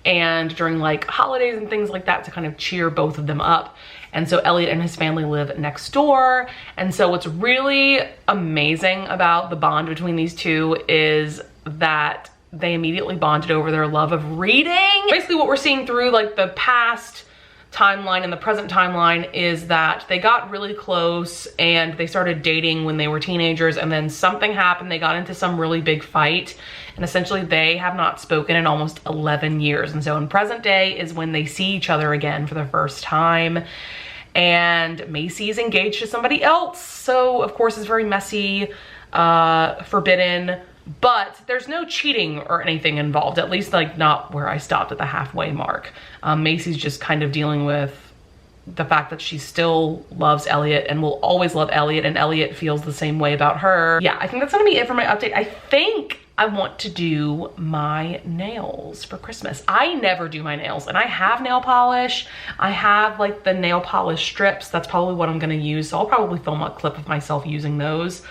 and during like holidays and things like that, to kind of cheer both of them up. And so Elliot and his family live next door. And so what's really amazing about the bond between these two is that they immediately bonded over their love of reading. Basically what we're seeing through like the past timeline and the present timeline is that they got really close and they started dating when they were teenagers, and then something happened. They got into some really big fight, and essentially they have not spoken in almost 11 years. And so in present day is when they see each other again for the first time, and Macy is engaged to somebody else. So of course it's very messy, forbidden, but there's no cheating or anything involved, at least like not where I stopped at the halfway mark. Macy's just kind of dealing with the fact that she still loves Elliot and will always love Elliot, and Elliot feels the same way about her. Yeah, I think that's gonna be it for my update. I think I want to do my nails for Christmas. I never do my nails, and I have nail polish. I have like the nail polish strips. That's probably what I'm gonna use. So I'll probably film a clip of myself using those.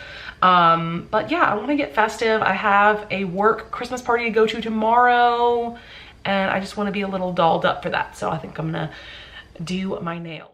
But yeah, I want to get festive. I have a work Christmas party to go to tomorrow, and I just want to be a little dolled up for that. So I think I'm gonna do my nails.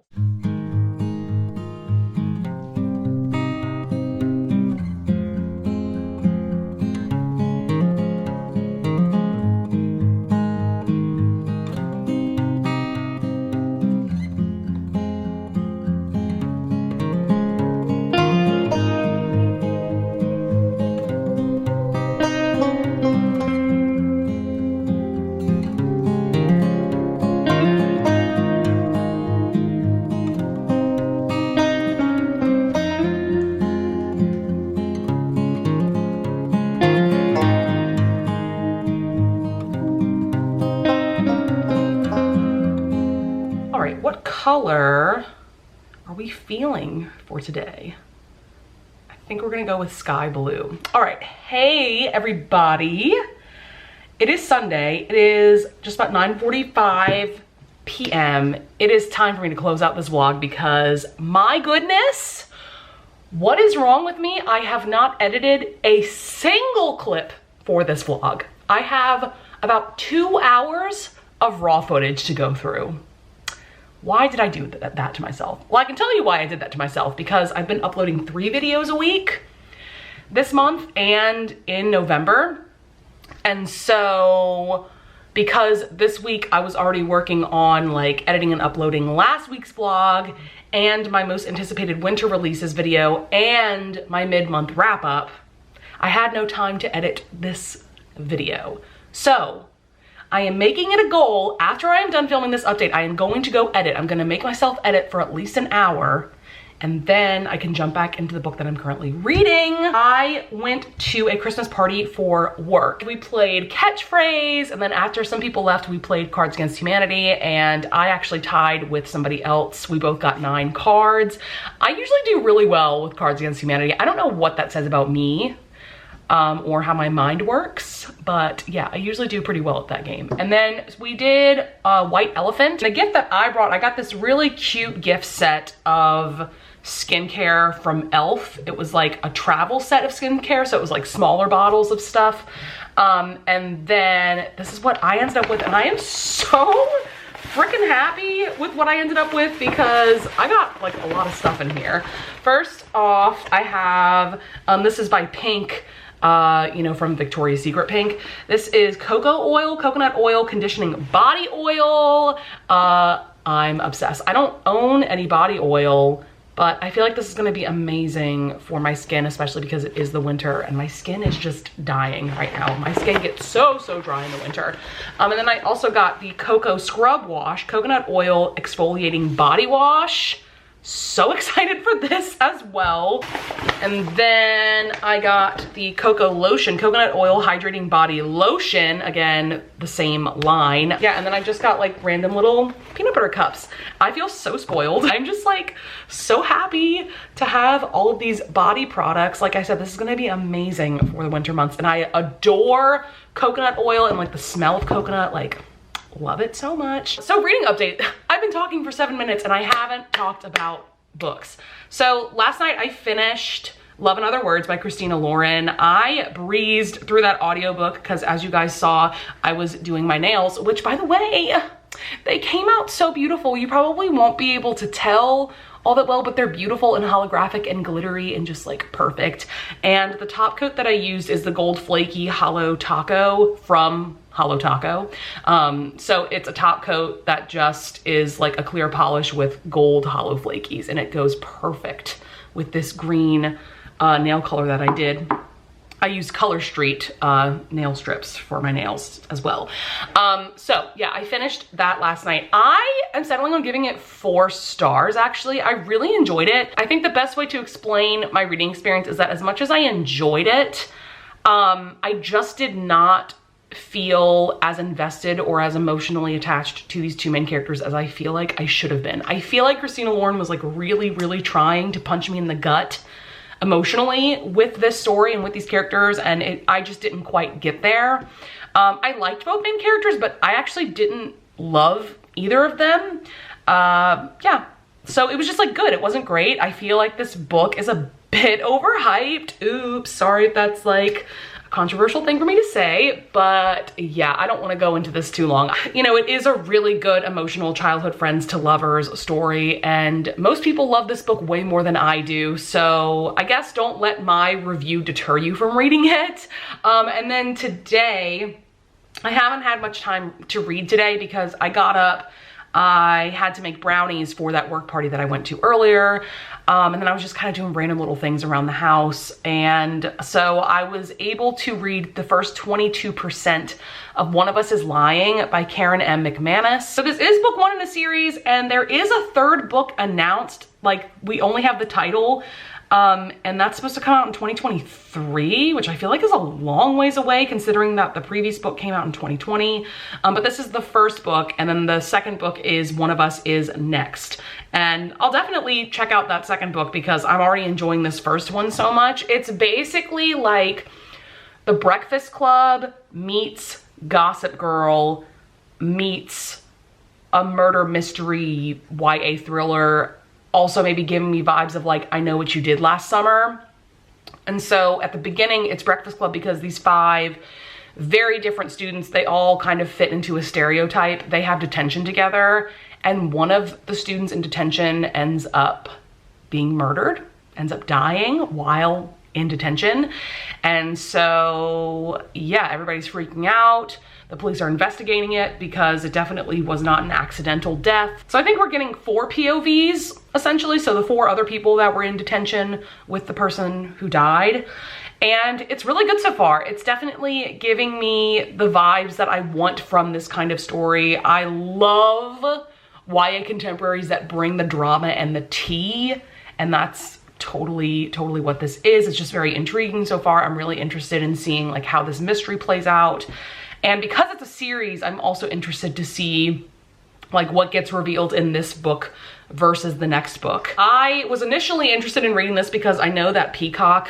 Color are we feeling for today? I think we're gonna go with sky blue. All right, hey everybody. It is Sunday. It is just about 9:45 p.m. It is time for me to close out this vlog because my goodness, what is wrong with me? I have not edited a single clip for this vlog. I have about 2 hours of raw footage to go through. Why did I do that to myself? Well, I can tell you why I did that to myself, because I've been uploading 3 videos a week this month and in November. And so because this week I was already working on like editing and uploading last week's vlog and my most anticipated winter releases video and my mid-month wrap up, I had no time to edit this video. So I am making it a goal, after I am done filming this update, I am going to go edit. I'm gonna make myself edit for at least an hour, and then I can jump back into the book that I'm currently reading. I went to a Christmas party for work. We played Catchphrase, and then after some people left, we played Cards Against Humanity, and I actually tied with somebody else. We both got 9 cards. I usually do really well with Cards Against Humanity. I don't know what that says about me or how my mind works, but yeah, I usually do pretty well at that game. And then we did White Elephant. The gift that I brought, I got this really cute gift set of skincare from e.l.f. It was like a travel set of skincare, so it was like smaller bottles of stuff. And then this is what I ended up with, and I am so freaking happy with what I ended up with because I got like a lot of stuff in here. First off, I have, this is by Pink, you know, from Victoria's Secret Pink. This is coconut oil conditioning body oil. I'm obsessed. I don't own any body oil, but I feel like this is gonna be amazing for my skin, especially because it is the winter and my skin is just dying right now. My skin gets so dry in the winter. And then I also got the Cocoa Scrub Wash, coconut oil exfoliating body wash. So excited for this as well. And then I got the Cocoa Lotion, coconut oil hydrating body lotion. Again, the same line. Yeah, and then I just got like random little peanut butter cups. I feel so spoiled. I'm just like so happy to have all of these body products. Like I said, this is gonna be amazing for the winter months. And I adore coconut oil and like the smell of coconut, like love it so much. So reading update, I've been talking for 7 minutes and I haven't talked about books. So last night I finished Love and Other Words by Christina Lauren. I breezed through that audiobook because as you guys saw, I was doing my nails, which by the way, they came out so beautiful. You probably won't be able to tell all that well, but they're beautiful and holographic and glittery and just like perfect. And the top coat that I used is the Gold Flaky Hollow Taco from Hollow Taco. So it's a top coat that just is like a clear polish with gold hollow flakies, and it goes perfect with this green nail color that I did. I used Color Street nail strips for my nails as well. So yeah, I finished that last night. I am settling on giving it 4 stars actually. I really enjoyed it. I think the best way to explain my reading experience is that as much as I enjoyed it, I just did not feel as invested or as emotionally attached to these 2 main characters as I feel like I should have been. I feel like Christina Lauren was like really trying to punch me in the gut emotionally with this story and with these characters, and I just didn't quite get there. I liked both main characters, but I actually didn't love either of them. Yeah, so it was just like good. It wasn't great. I feel like this book is a bit overhyped. Oops, sorry if that's like a controversial thing for me to say, but yeah, I don't want to go into this too long. You know, it is a really good emotional childhood friends to lovers story, and most people love this book way more than I do, so I guess don't let my review deter you from reading it. And then today, I haven't had much time to read today because I got up, I had to make brownies for that work party that I went to earlier. And then I was just kind of doing random little things around the house. And so I was able to read the first 22% of One of Us is Lying by Karen M. McManus. So this is book 1 in a series, and there is a 3rd book announced. Like, we only have the title. And that's supposed to come out in 2023, which I feel like is a long ways away considering that the previous book came out in 2020. But this is the first book, and then the second book is One of Us is Next. And I'll definitely check out that second book because I'm already enjoying this first one so much. It's basically like The Breakfast Club meets Gossip Girl meets a murder mystery YA thriller, also maybe giving me vibes of like, I Know What You Did Last Summer. And so at the beginning, it's Breakfast Club because these 5 very different students, they all kind of fit into a stereotype. They have detention together, and one of the students in detention ends up being murdered, ends up dying while in detention. And so, yeah, everybody's freaking out. The police are investigating it because it definitely was not an accidental death. So I think we're getting 4 POVs, essentially. So the 4 other people that were in detention with the person who died. And it's really good so far. It's definitely giving me the vibes that I want from this kind of story. I love YA contemporaries that bring the drama and the tea, and that's totally what this is. It's just very intriguing so far. I'm really interested in seeing like how this mystery plays out. And because it's a series, I'm also interested to see like what gets revealed in this book versus the next book. I was initially interested in reading this because I know that Peacock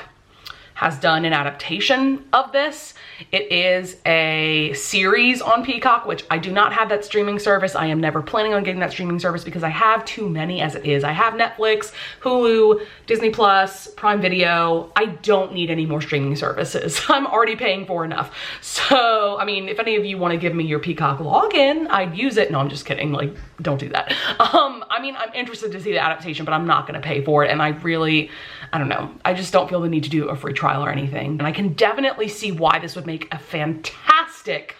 has done an adaptation of this. It is a series on Peacock, which I do not have that streaming service. I am never planning on getting that streaming service because I have too many as it is. I have Netflix, Hulu, Disney Plus, Prime Video. I don't need any more streaming services. I'm already paying for enough. So, I mean, if any of you want to give me your Peacock login, I'd use it. No, I'm just kidding. Like, don't do that. I mean, I'm interested to see the adaptation, but I'm not going to pay for it. And I don't know. I just don't feel the need to do a free trial or anything. And I can definitely see why this would make a fantastic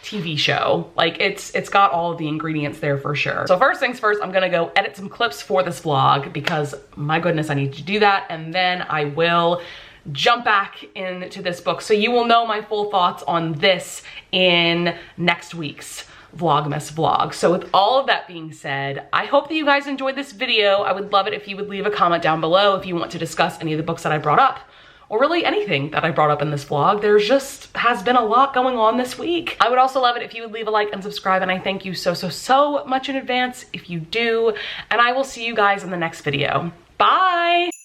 TV show. Like it's got all of the ingredients there for sure. So first things first, I'm gonna go edit some clips for this vlog because my goodness, I need to do that. And then I will jump back into this book. So you will know my full thoughts on this in next week's Vlogmas vlog. So with all of that being said, I hope that you guys enjoyed this video. I would love it if you would leave a comment down below if you want to discuss any of the books that I brought up, or really anything that I brought up in this vlog. There just has been a lot going on this week. I would also love it if you would leave a like and subscribe, and I thank you so much in advance if you do. And I will see you guys in the next video. Bye!